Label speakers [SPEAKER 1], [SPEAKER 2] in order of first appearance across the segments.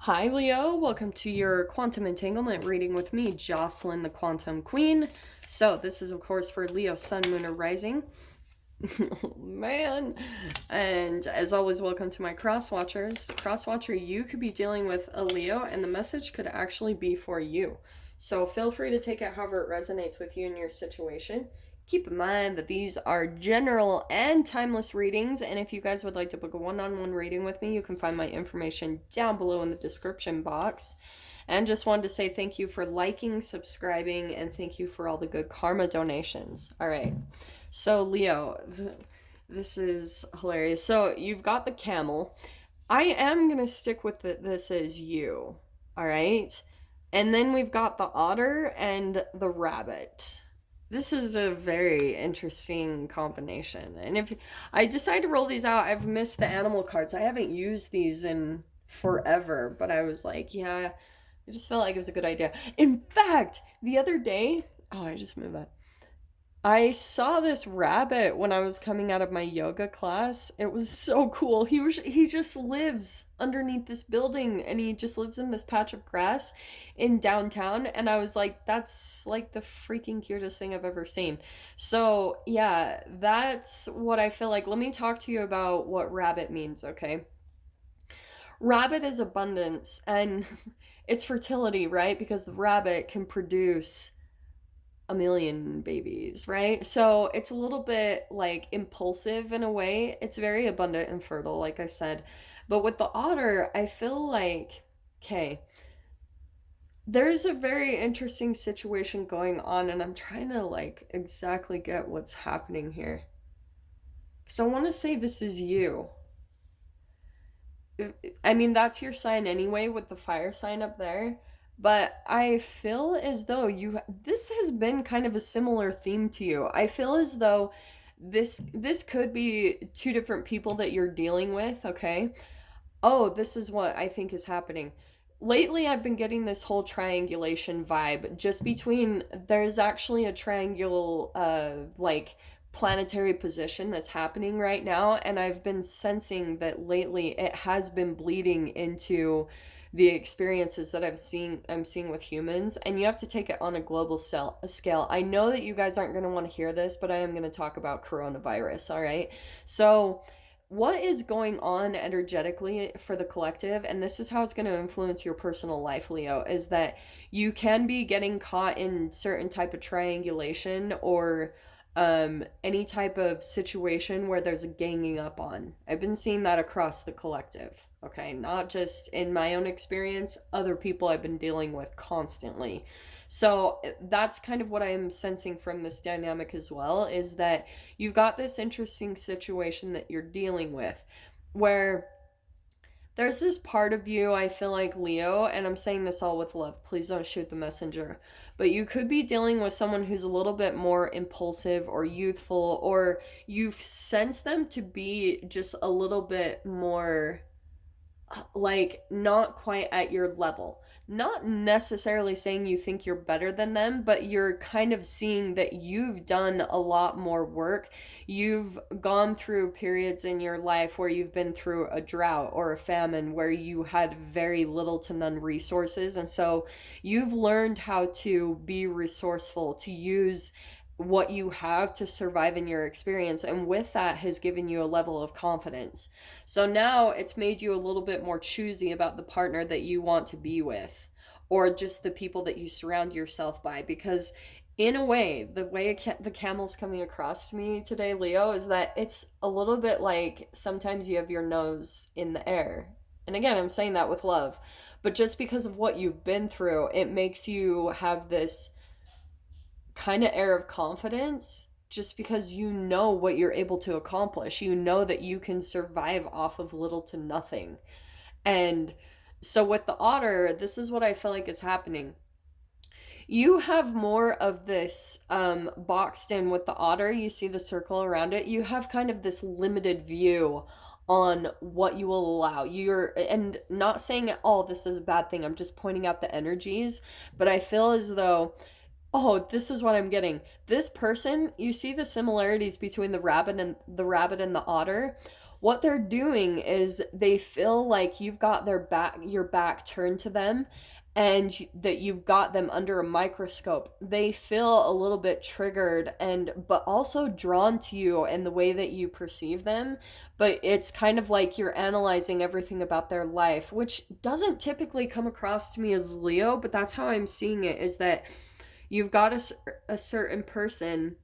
[SPEAKER 1] Hi, Leo. Welcome to your quantum entanglement reading with me, Jocelyn, the Quantum Queen. So, this is, of course, for Leo, Sun, Moon, or Rising. Oh, man. And as always, welcome to my cross watchers. Cross watcher, you could be dealing with a Leo, and the message could actually be for you. So, feel free to take it however it resonates with you and your situation. Keep in mind that these are general and timeless readings, and if you guys would like to book a one-on-one reading with me, you can find my information down below in the description box. And just wanted to say thank you for liking, subscribing, and thank you for all the good karma donations. All right. So, Leo, this is hilarious. So, you've got the camel. I am going to stick with this as you. All right. And then we've got the otter and the rabbit. This is a very interesting combination. And if I decide to roll these out, I've missed the animal cards. I haven't used these in forever, but I was like, yeah, I just felt like it was a good idea. In fact, the other day, I just moved that. I saw this rabbit when I was coming out of my yoga class. It was so cool. He just lives underneath this building and he just lives in this patch of grass in downtown, and I was like, that's like the freaking cutest thing I've ever seen. So, yeah, that's what I feel like. Let me talk to you about what rabbit means, okay? Rabbit is abundance and it's fertility, right? Because the rabbit can produce a million babies, right? So it's a little bit like impulsive in a way. It's very abundant and fertile, like I said. But with the otter, I feel like, okay, there's a very interesting situation going on, and I'm trying to like exactly get what's happening here. Because I want to say this is you. I mean, that's your sign anyway with the fire sign up there. But I feel as though this has been kind of a similar theme to you. I feel as though this could be two different people that you're dealing with, okay? Oh, this is what I think is happening. Lately, I've been getting this whole triangulation vibe just between, there's actually a triangle, like planetary position that's happening right now, and I've been sensing that lately it has been bleeding into the experiences that I'm seeing with humans, and you have to take it on a global scale. I know that you guys aren't going to want to hear this, but I am going to talk about coronavirus, all right? So, what is going on energetically for the collective, and this is how it's going to influence your personal life, Leo, is that you can be getting caught in certain type of triangulation or any type of situation where there's a ganging up on. I've been seeing that across the collective, okay? Not just in my own experience, other people I've been dealing with constantly. So that's kind of what I'm sensing from this dynamic as well, is that you've got this interesting situation that you're dealing with where there's this part of you, I feel like, Leo, and I'm saying this all with love. Please don't shoot the messenger. But you could be dealing with someone who's a little bit more impulsive or youthful, or you've sensed them to be just a little bit more like not quite at your level. Not necessarily saying you think you're better than them, but you're kind of seeing that you've done a lot more work. You've gone through periods in your life where you've been through a drought or a famine where you had very little to none resources. And so you've learned how to be resourceful, to use what you have to survive in your experience, and with that has given you a level of confidence. So now it's made you a little bit more choosy about the partner that you want to be with, or just the people that you surround yourself by, because in a way, the way the camel's coming across to me today, Leo, is that it's a little bit like sometimes you have your nose in the air. And again, I'm saying that with love, but just because of what you've been through, it makes you have this kind of air of confidence, just because you know what you're able to accomplish. You know that you can survive off of little to nothing. And so with the otter, this is what I feel like is happening. You have more of this boxed in with the otter. You see the circle around it. You have kind of this limited view on what you will allow. And not saying at all this is a bad thing. I'm just pointing out the energies, but I feel as though, oh, this is what I'm getting. This person, you see the similarities between the rabbit and the otter. what they're doing is they feel like you've got your back turned to them, and that you've got them under a microscope. They feel a little bit triggered, and but also drawn to you and the way that you perceive them. But it's kind of like you're analyzing everything about their life, which doesn't typically come across to me as Leo, but that's how I'm seeing it, is that you've got a certain person,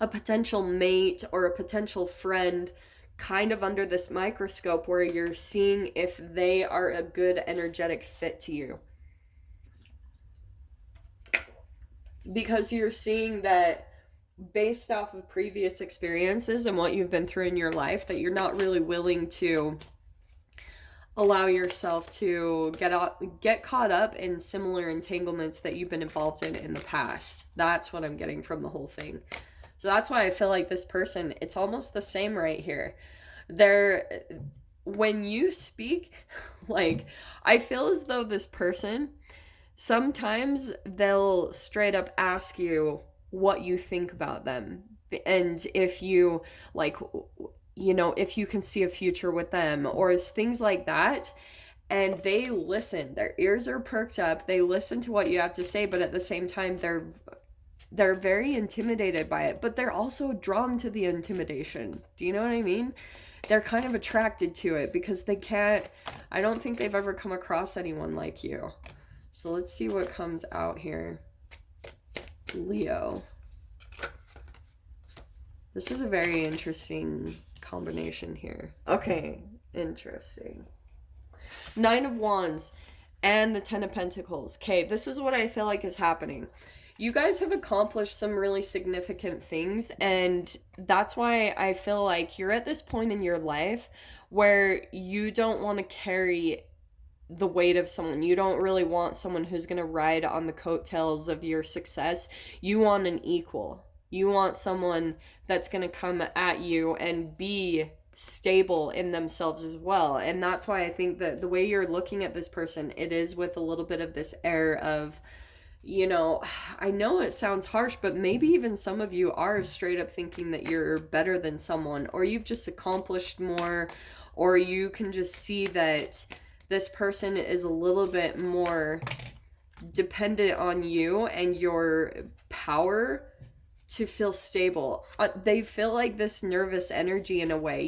[SPEAKER 1] a potential mate or a potential friend, kind of under this microscope where you're seeing if they are a good energetic fit to you. Because you're seeing that based off of previous experiences and what you've been through in your life, that you're not really willing to allow yourself to get caught up in similar entanglements that you've been involved in the past. That's what I'm getting from the whole thing. So that's why I feel like this person, it's almost the same right here. When you speak, like, I feel as though this person, sometimes they'll straight up ask you what you think about them, and if you, like, if you can see a future with them, or things like that. And they listen, their ears are perked up, they listen to what you have to say, but at the same time, they're very intimidated by it, but they're also drawn to the intimidation. Do you know what I mean? They're kind of attracted to it because I don't think they've ever come across anyone like you. So let's see what comes out here. Leo. This is a very interesting combination here. Okay, interesting. 9 of Wands and the 10 of Pentacles. Okay, this is what I feel like is happening. You guys have accomplished some really significant things, and that's why I feel like you're at this point in your life where you don't want to carry the weight of someone. You don't really want someone who's going to ride on the coattails of your success. You want an equal. You want someone that's going to come at you and be stable in themselves as well. And that's why I think that the way you're looking at this person, it is with a little bit of this air of, I know it sounds harsh, but maybe even some of you are straight up thinking that you're better than someone, or you've just accomplished more, or you can just see that this person is a little bit more dependent on you and your power to feel stable. They feel like this nervous energy in a way,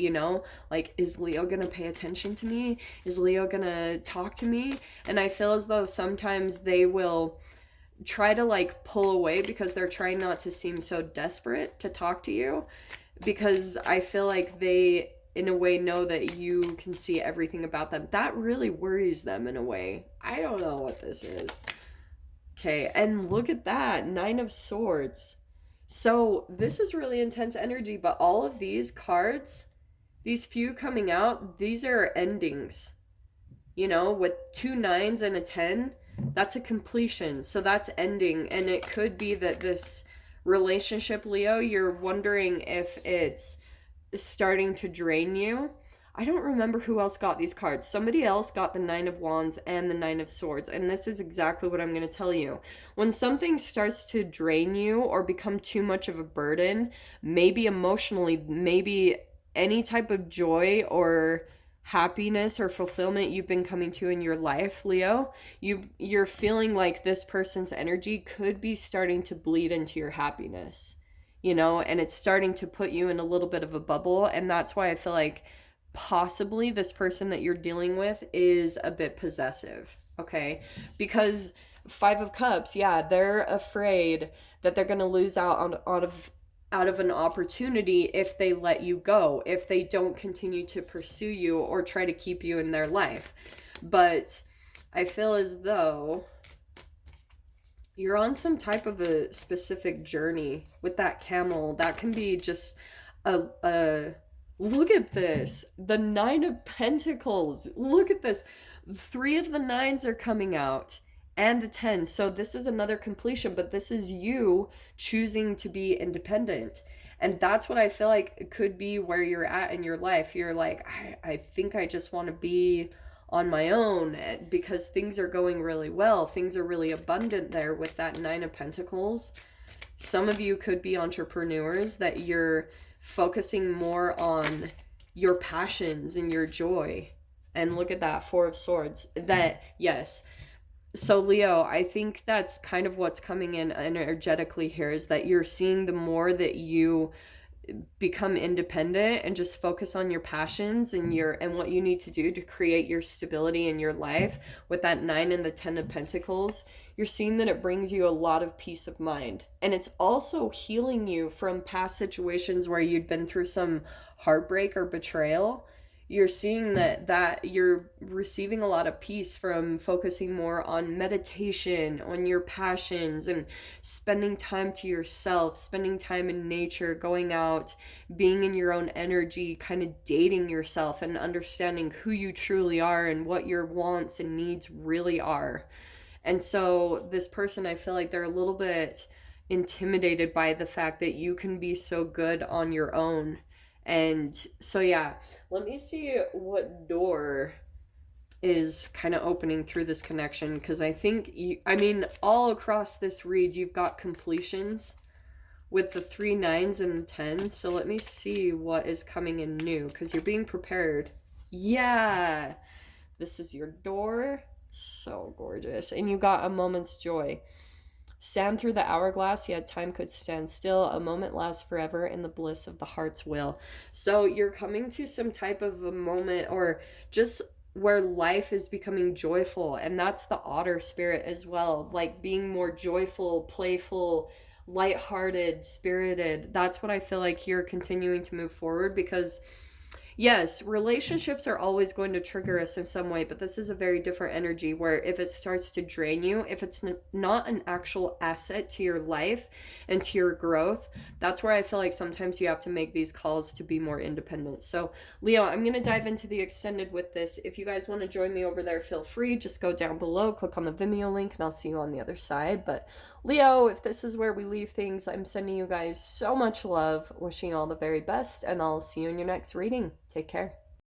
[SPEAKER 1] like, is Leo gonna pay attention to me? Is Leo gonna talk to me? And I feel as though sometimes they will try to, like, pull away because they're trying not to seem so desperate to talk to you, because I feel like they, in a way, know that you can see everything about them. That really worries them in a way. I don't know what this is. Okay, and look at that, 9 of Swords. So this is really intense energy, but all of these cards, these few coming out, these are endings. With 2 9s and a 10, that's a completion. So that's ending. And it could be that this relationship, Leo, you're wondering if it's starting to drain you. I don't remember who else got these cards. Somebody else got the 9 of Wands and the 9 of Swords. And this is exactly what I'm going to tell you. When something starts to drain you or become too much of a burden, maybe emotionally, maybe any type of joy or happiness or fulfillment you've been coming to in your life, Leo, you're feeling like this person's energy could be starting to bleed into your happiness, and it's starting to put you in a little bit of a bubble. And that's why I feel like possibly this person that you're dealing with is a bit possessive, okay? Because 5 of Cups, yeah, they're afraid that they're going to lose out of an opportunity if they let you go, if they don't continue to pursue you or try to keep you in their life. But I feel as though you're on some type of a specific journey with that camel. That can be just a look at this. The 9 of Pentacles. Look at this. 3 of the 9s are coming out. And the 10. So this is another completion. But this is you choosing to be independent. And that's what I feel like could be where you're at in your life. You're like, I think I just want to be on my own because things are going really well. Things are really abundant there with that 9 of Pentacles. Some of you could be entrepreneurs that you're focusing more on your passions and your joy. And look at that, Four of Swords. That, yes. So, Leo, I think that's kind of what's coming in energetically here, is that you're seeing the more that you become independent and just focus on your passions and what you need to do to create your stability in your life with that 9 and the 10 of Pentacles, you're seeing that it brings you a lot of peace of mind. And it's also healing you from past situations where you'd been through some heartbreak or betrayal. You're seeing that you're receiving a lot of peace from focusing more on meditation, on your passions, and spending time to yourself, spending time in nature, going out, being in your own energy, kind of dating yourself and understanding who you truly are and what your wants and needs really are. And so this person, I feel like they're a little bit intimidated by the fact that you can be so good on your own. And so, yeah, let me see what door is kind of opening through this connection, because I think, all across this read, you've got completions with the 3 9s and the 10. So let me see what is coming in new, because you're being prepared. Yeah, this is your door. So gorgeous. And you got a moment's joy. Stand through the hourglass, yet time could stand still. A moment lasts forever in the bliss of the heart's will. So you're coming to some type of a moment, or just where life is becoming joyful. And that's the otter spirit as well. Like being more joyful, playful, lighthearted, spirited. That's what I feel like you're continuing to move forward, because yes, relationships are always going to trigger us in some way, but this is a very different energy where if it starts to drain you, if it's not an actual asset to your life and to your growth, that's where I feel like sometimes you have to make these calls to be more independent. So, Leo, I'm going to dive into the extended with this. If you guys want to join me over there, feel free. Just go down below, click on the Vimeo link, and I'll see you on the other side. But Leo, if this is where we leave things, I'm sending you guys so much love, wishing you all the very best, and I'll see you in your next reading. Take care.